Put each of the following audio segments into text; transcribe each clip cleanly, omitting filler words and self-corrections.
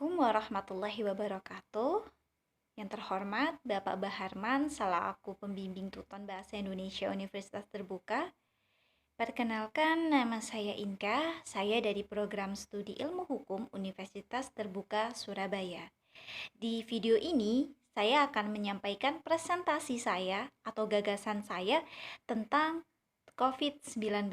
Assalamualaikum warahmatullahi wabarakatuh. Yang terhormat Bapak Baharman selaku pembimbing Tutor Bahasa Indonesia Universitas Terbuka. Perkenalkan, nama saya Inka. Saya dari program studi Ilmu Hukum Universitas Terbuka Surabaya. Di video ini, saya akan menyampaikan presentasi saya atau gagasan saya tentang COVID-19.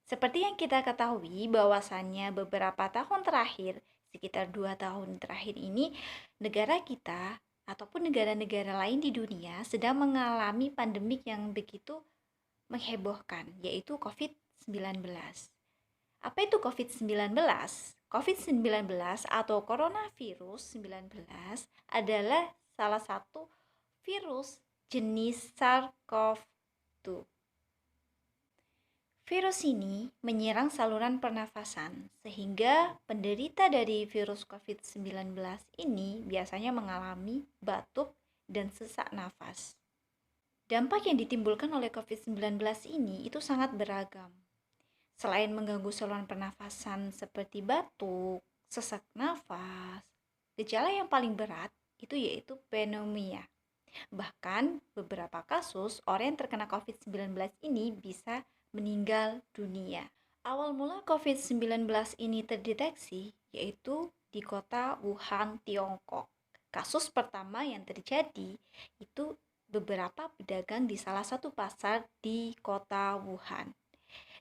Seperti yang kita ketahui bahwasannya beberapa tahun terakhir, sekitar 2 tahun terakhir ini, negara kita ataupun negara-negara lain di dunia sedang mengalami pandemik yang begitu menghebohkan, yaitu COVID-19. Apa itu COVID-19? COVID-19 atau coronavirus 19 adalah salah satu virus jenis SARS-CoV-2. Virus ini menyerang saluran pernafasan, sehingga penderita dari virus COVID-19 ini biasanya mengalami batuk dan sesak nafas. Dampak yang ditimbulkan oleh COVID-19 ini itu sangat beragam. Selain mengganggu saluran pernafasan seperti batuk, sesak nafas, gejala yang paling berat itu yaitu pneumonia. Bahkan beberapa kasus orang yang terkena COVID-19 ini bisa meninggal dunia. Awal mula COVID-19 ini terdeteksi yaitu di kota Wuhan, Tiongkok. Kasus pertama yang terjadi itu beberapa pedagang di salah satu pasar di kota Wuhan.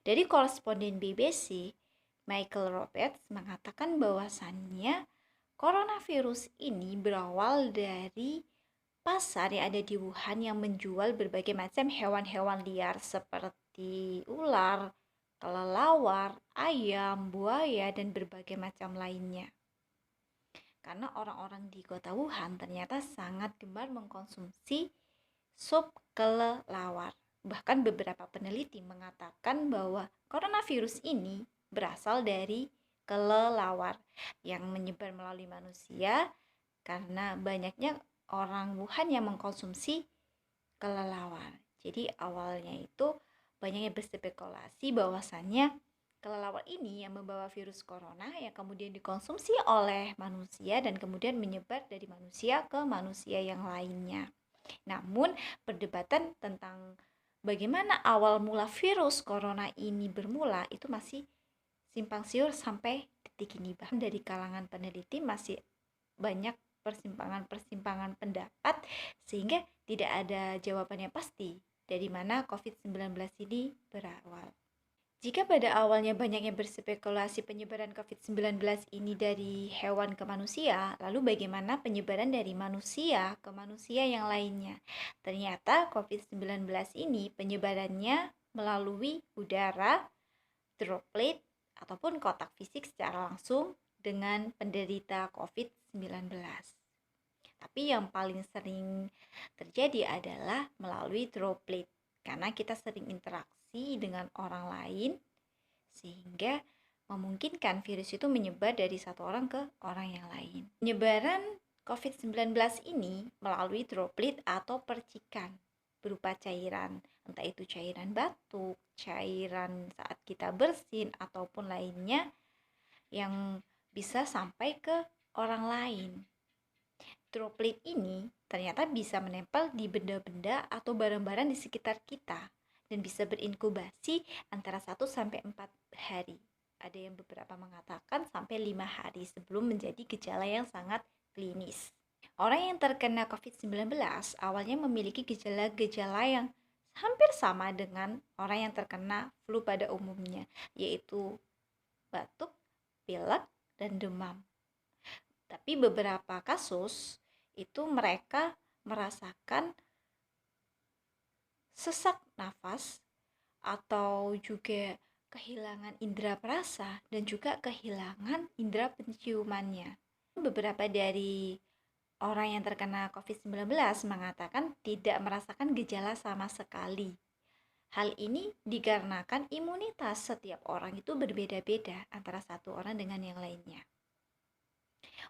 Dari koresponden BBC, Michael Roberts mengatakan bahwasannya coronavirus ini berawal dari pasar yang ada di Wuhan yang menjual berbagai macam hewan-hewan liar seperti ular, kelelawar, ayam, buaya, dan berbagai macam lainnya. Karena orang-orang di kota Wuhan ternyata sangat gemar mengkonsumsi sup kelelawar. Bahkan beberapa peneliti mengatakan bahwa coronavirus ini berasal dari kelelawar yang menyebar melalui manusia karena banyaknya orang Wuhan yang mengkonsumsi kelelawar. Jadi awalnya itu banyak yang berspekulasi bahwasannya kelelawar ini yang membawa virus corona yang kemudian dikonsumsi oleh manusia dan kemudian menyebar dari manusia ke manusia yang lainnya. Namun perdebatan tentang bagaimana awal mula virus corona ini bermula itu masih simpang siur sampai detik ini. Bahkan dari kalangan peneliti masih banyak persimpangan-persimpangan pendapat sehingga tidak ada jawaban yang pasti dari mana COVID-19 ini berawal. Jika pada awalnya banyak yang berspekulasi penyebaran COVID-19 ini dari hewan ke manusia, lalu bagaimana penyebaran dari manusia ke manusia yang lainnya? Ternyata COVID-19 ini penyebarannya melalui udara, droplet, ataupun kontak fisik secara langsung dengan penderita COVID-19. Tapi yang paling sering terjadi adalah melalui droplet, karena kita sering interaksi dengan orang lain sehingga memungkinkan virus itu menyebar dari satu orang ke orang yang lain. Penyebaran COVID-19 ini melalui droplet atau percikan berupa cairan, entah itu cairan batuk, cairan saat kita bersin, ataupun lainnya yang bisa sampai ke orang lain. Droplet ini ternyata bisa menempel di benda-benda atau barang-barang di sekitar kita dan bisa berinkubasi antara 1-4 hari. Ada yang beberapa mengatakan sampai 5 hari sebelum menjadi gejala yang sangat klinis. Orang yang terkena COVID-19 awalnya memiliki gejala-gejala yang hampir sama dengan orang yang terkena flu pada umumnya, yaitu batuk, pilek, dan demam. Tapi beberapa kasus itu mereka merasakan sesak nafas atau juga kehilangan indera perasa dan juga kehilangan indera penciumannya. Beberapa dari orang yang terkena COVID-19 mengatakan tidak merasakan gejala sama sekali. Hal ini dikarenakan imunitas setiap orang itu berbeda-beda antara satu orang dengan yang lainnya.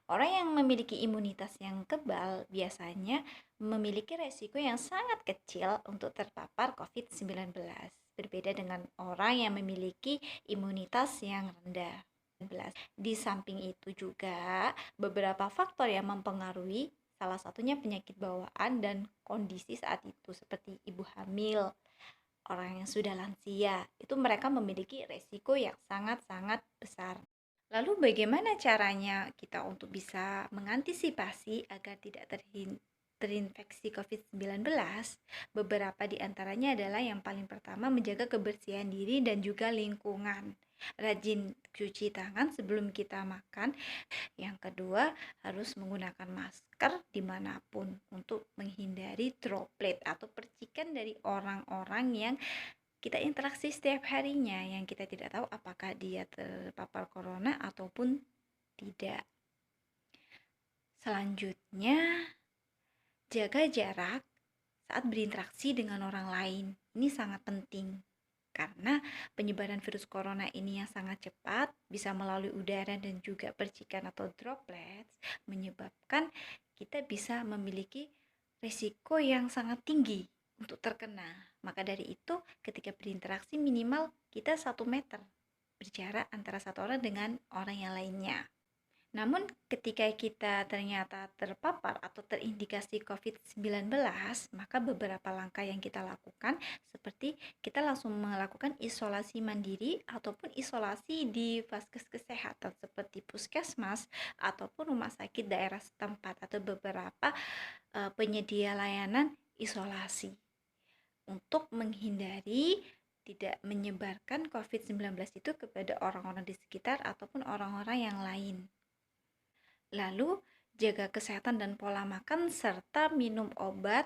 Orang yang memiliki imunitas yang kebal biasanya memiliki resiko yang sangat kecil untuk terpapar COVID-19, berbeda dengan orang yang memiliki imunitas yang rendah. Di samping itu juga beberapa faktor yang mempengaruhi, salah satunya penyakit bawaan dan kondisi saat itu seperti ibu hamil, orang yang sudah lansia, itu mereka memiliki resiko yang sangat-sangat besar. Lalu bagaimana caranya kita untuk bisa mengantisipasi agar tidak terinfeksi COVID-19? Beberapa di antaranya adalah yang paling pertama menjaga kebersihan diri dan juga lingkungan. Rajin cuci tangan sebelum kita makan. Yang kedua, harus menggunakan masker dimanapun untuk menghindari droplet atau percikan dari orang-orang yang kita interaksi setiap harinya, yang kita tidak tahu apakah dia terpapar corona ataupun tidak. Selanjutnya, jaga jarak saat berinteraksi dengan orang lain. Ini sangat penting karena penyebaran virus corona ini yang sangat cepat, bisa melalui udara dan juga percikan atau droplets, menyebabkan kita bisa memiliki risiko yang sangat tinggi untuk terkena. Maka dari itu, ketika berinteraksi minimal kita 1 meter berjarak antara satu orang dengan orang yang lainnya. Namun ketika kita ternyata terpapar atau terindikasi COVID-19, maka beberapa langkah yang kita lakukan seperti kita langsung melakukan isolasi mandiri ataupun isolasi di vaskes kesehatan seperti puskesmas ataupun rumah sakit daerah setempat atau beberapa penyedia layanan isolasi untuk menghindari tidak menyebarkan COVID-19 itu kepada orang-orang di sekitar ataupun orang-orang yang lain. Lalu, jaga kesehatan dan pola makan serta minum obat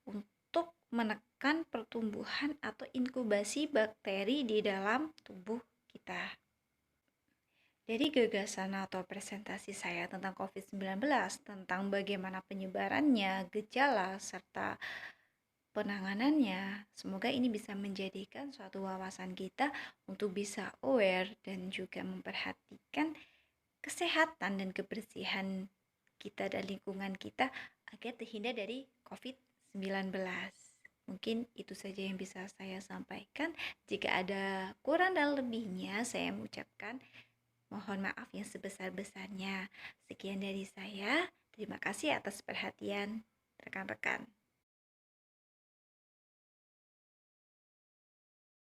untuk menekan pertumbuhan atau inkubasi bakteri di dalam tubuh kita. Dari gagasan atau presentasi saya tentang COVID-19, tentang bagaimana penyebarannya, gejala, serta penanganannya, semoga ini bisa menjadikan suatu wawasan kita untuk bisa aware dan juga memperhatikan kesehatan dan kebersihan kita dan lingkungan kita agar terhindar dari COVID-19. Mungkin itu saja yang bisa saya sampaikan. Jika ada kurang dan lebihnya, saya mengucapkan mohon maaf yang sebesar-besarnya. Sekian dari saya. Terima kasih atas perhatian rekan-rekan.